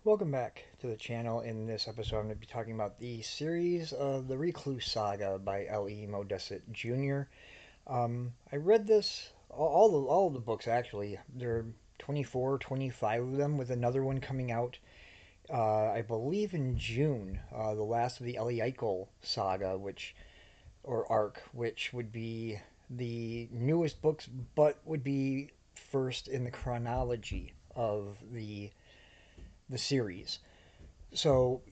Welcome back to the channel. In this episode, I'm going to be talking about the series of the Recluce Saga by L.E. Modesitt Jr. I read this, all of the books actually. There are 24, 25 of them, with another one coming out, I believe in June, the last of the Ellie saga, or arc, which would be the newest books, but would be first in the chronology of the series. So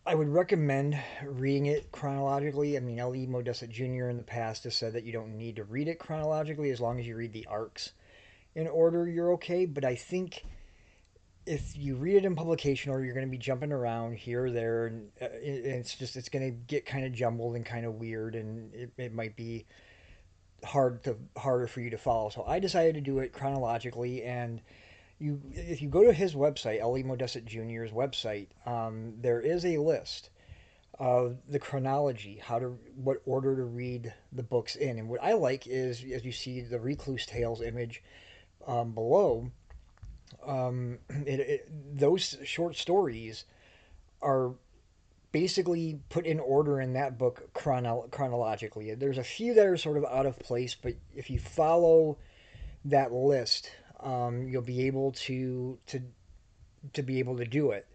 I would recommend reading it chronologically. I mean, L.E. Modesitt Jr. in the past has said that you don't need to read it chronologically as long as you read the arcs in order, you're okay. But I think if you read it in publication order, you're going to be jumping around here or there, and it's going to get kind of jumbled and kind of weird, and it might be harder for you to follow. So I decided to do it chronologically, and if you go to his website, L.E. Modesitt Jr.'s website, there is a list of the chronology, what order to read the books in. And what I like is, as you see the Recluse Tales image below, those short stories are basically put in order in that book chronologically. There's a few that are sort of out of place, but if you follow that list, you'll be able to be able to do it,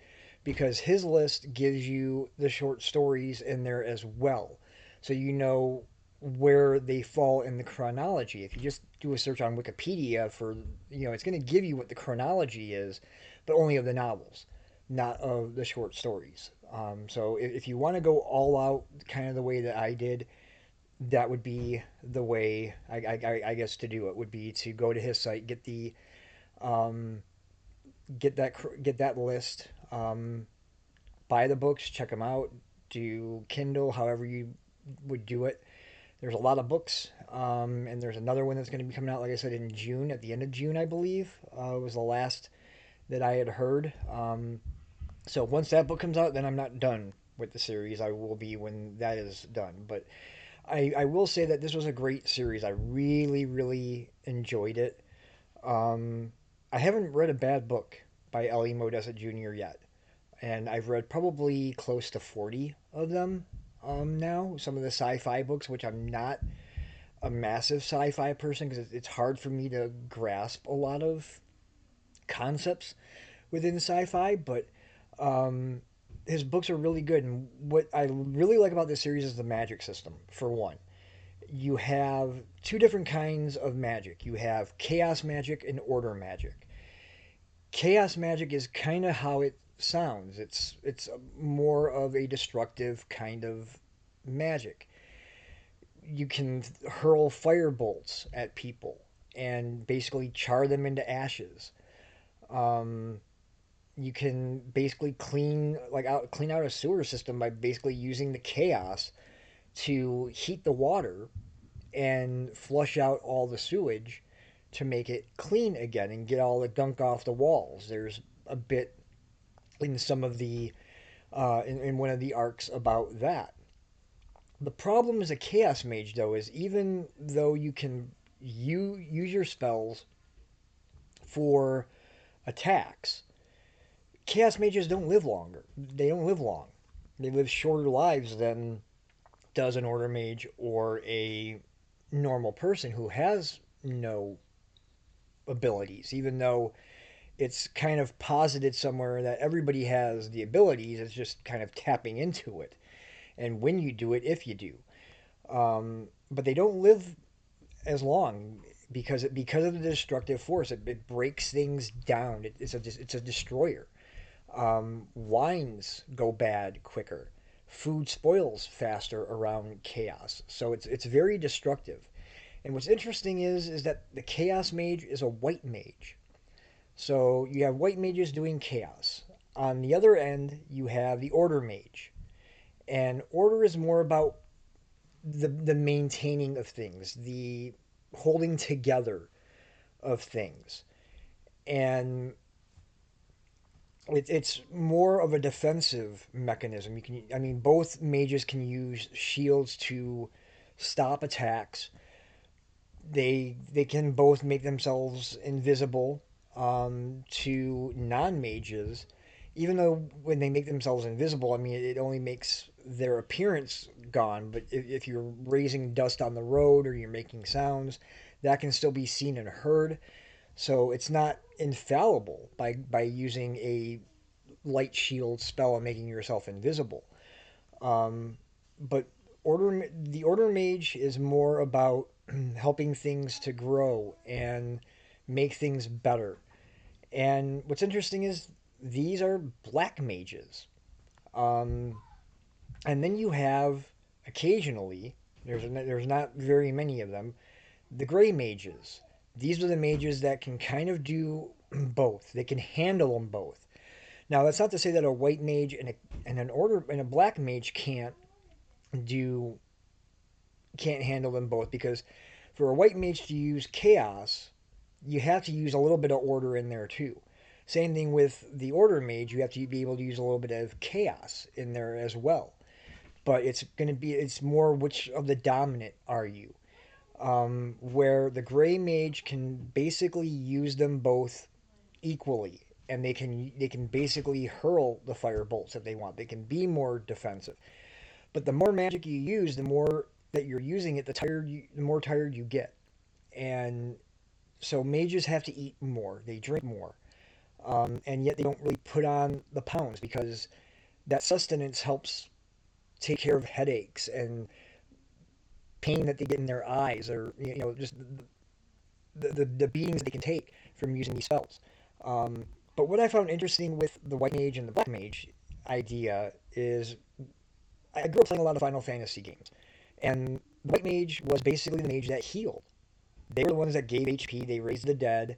because his list gives you the short stories in there as well. So you know where they fall in the chronology. If you just do a search on Wikipedia for, it's going to give you what the chronology is, but only of the novels, not of the short stories. So if you want to go all out, kind of the way that I did, that would be the way, I guess, to do it, would be to go to his site, um, get that list, buy the books, check them out, do Kindle, however you would do it. There's a lot of books, and there's another one that's going to be coming out, like I said, in June, at the end of June, I believe, was the last that I had heard. So once that book comes out, then I'm not done with the series. I will be when that is done. But I will say that this was a great series. I really, really enjoyed it. Um, I haven't read a bad book by L.E. Modesitt Jr. yet, and I've read probably close to 40 of them now. Some of the sci-fi books, which I'm not a massive sci-fi person because it's hard for me to grasp a lot of concepts within sci-fi, but um, his books are really good. And what I really like about this series is the magic system, for one. You have two different kinds of magic. You have chaos magic and order magic. Chaos magic is kind of how it sounds. It's more of a destructive kind of magic. You can hurl fire bolts at people and basically char them into ashes. Um, you can basically clean out a sewer system by basically using the chaos to heat the water and flush out all the sewage to make it clean again and get all the gunk off the walls. There's a bit in some of the in one of the arcs about that. The problem as a chaos mage, though, is even though you use your spells for attacks, chaos mages don't live longer. They don't live long. They live shorter lives than does an order mage or a normal person who has no abilities, even though it's kind of posited somewhere that everybody has the abilities. It's just kind of tapping into it, and when you do it, if you do. But they don't live as long because of the destructive force. It breaks things down. It's a destroyer. Wines go bad quicker. Food spoils faster around chaos. So it's very destructive. And what's interesting is that the chaos mage is a white mage. So you have white mages doing chaos. On the other end, you have the order mage. And order is more about the maintaining of things, the holding together of things. And it's more of a defensive mechanism. I mean, both mages can use shields to stop attacks. They can both make themselves invisible. to non-mages, even though when they make themselves invisible, I mean, it only makes their appearance gone. But if you're raising dust on the road or you're making sounds, that can still be seen and heard. So it's not infallible by using a light shield spell and making yourself invisible. Um, but the order mage is more about helping things to grow and make things better. And what's interesting is these are black mages. Um, and then you have occasionally, there's not very many of them, the gray mages. These are the mages that can kind of do both. They can handle them both. Now that's not to say that a white mage and a black mage do can't handle them both, because for a white mage to use chaos, you have to use a little bit of order in there too. Same thing with the order mage, you have to be able to use a little bit of chaos in there as well. But it's more which of the dominant are you? Where the gray mage can basically use them both equally, and they can basically hurl the fire bolts if they want. They can be more defensive. But the more magic you use, the more that you're using it, the more tired you get. And so mages have to eat more. They drink more, and yet they don't really put on the pounds because that sustenance helps take care of headaches and pain that they get in their eyes, or just the beatings they can take from using these spells. But what I found interesting with the white mage and the black mage idea is I grew up playing a lot of Final Fantasy games, and the white mage was basically the mage that healed. They were the ones that gave HP. They raised the dead.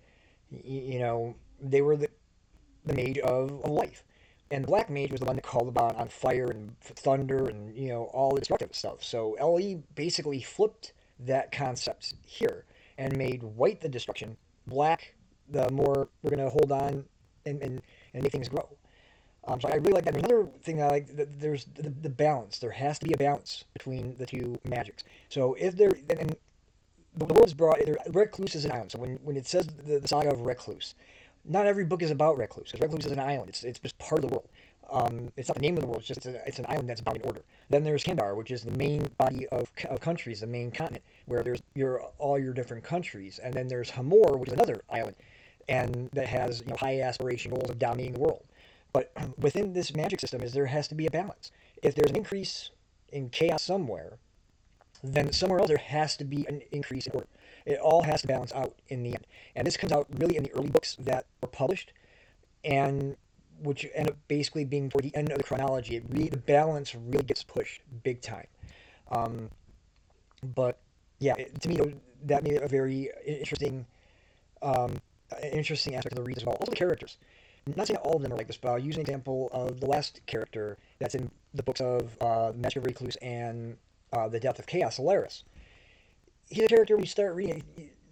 They were the mage of life. And the black mage was the one that called on fire and thunder and all the destructive stuff. So LE basically flipped that concept here and made white the destruction, black the more we're going to hold on and make things grow. So I really like that. There's another thing I like. There's the balance. There has to be a balance between the two magics. So if there and the world's brought, Recluce is an island. So when it says the saga of Recluce, not every book is about Recluce, because Recluce is an island. It's just part of the world. It's not the name of the world. It's an island that's bound in order. Then there's Kandar, which is the main body of countries, the main continent, where there's all your different countries. And then there's Hamor, which is another island, and that has high aspiration goals of dominating the world. But within this magic system, there has to be a balance. If there's an increase in chaos somewhere, then somewhere else there has to be an increase in order. It all has to balance out in the end. And this comes out really in the early books that were published, and which end up basically being toward the end of the chronology. The balance really gets pushed big time. Um, but yeah, to me, that made it a very um, interesting aspect of the read as well. Also the characters. Not saying all of them are like this, but I'll use an example of the last character that's in the books of Magic of Recluse and The Depth of Chaos, Alaris. He's a character when you start reading,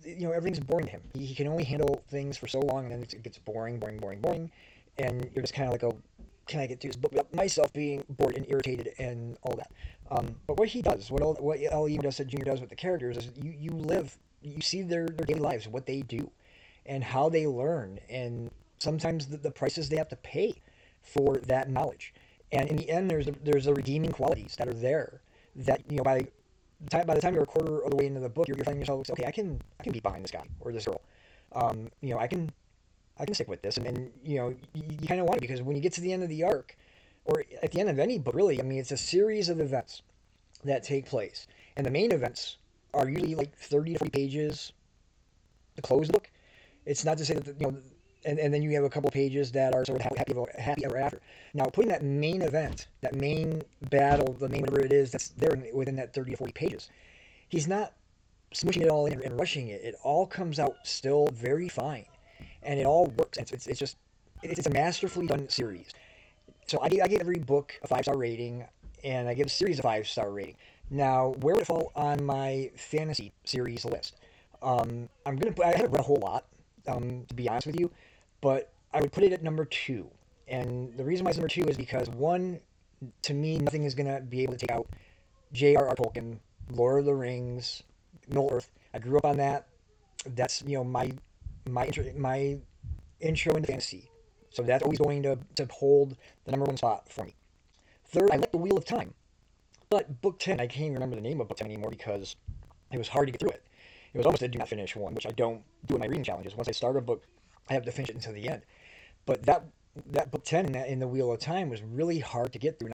everything's boring to him. He can only handle things for so long, and then it gets boring, boring, boring, boring, and you're just kind of like, oh, can I get through this book without myself being bored and irritated and all that? But what he does, what L.E. Modesitt Jr. does with the characters is you see their daily lives, what they do, and how they learn, and sometimes the prices they have to pay for that knowledge. And in the end, there's the redeeming qualities that are there. That by the time you're a quarter of the way into the book, you're finding yourself, okay, I can be behind this guy or this girl. I can stick with this, and you kind of want to, because when you get to the end of the arc, or at the end of any book, really, I mean, it's a series of events that take place, and the main events are usually like 30 to 40 pages to close the book. It's not to say that and then you have a couple pages that are sort of happy ever after. Now, putting that main event, that main battle, the main whatever it is that's there within that 30 to 40 pages, he's not smushing it all in and rushing it. It all comes out still very fine, and it all works. It's a masterfully done series. So I give every book a 5-star rating, and I give a series a 5-star rating. Now, where would it fall on my fantasy series list? I haven't read a whole lot, to be honest with you, but I would put it at number 2. And the reason why it's number 2 is because, one, to me, nothing is going to be able to take out J.R.R. Tolkien, Lord of the Rings, Middle Earth. I grew up on that. That's my intro into fantasy. So that's always going to hold the number one spot for me. Third, I like The Wheel of Time. But book 10, I can't even remember the name of book 10 anymore because it was hard to get through it. It was almost a do not finish one, which I don't do in my reading challenges. Once I start a book, I have to finish it until the end. But that book 10 in The Wheel of Time was really hard to get through.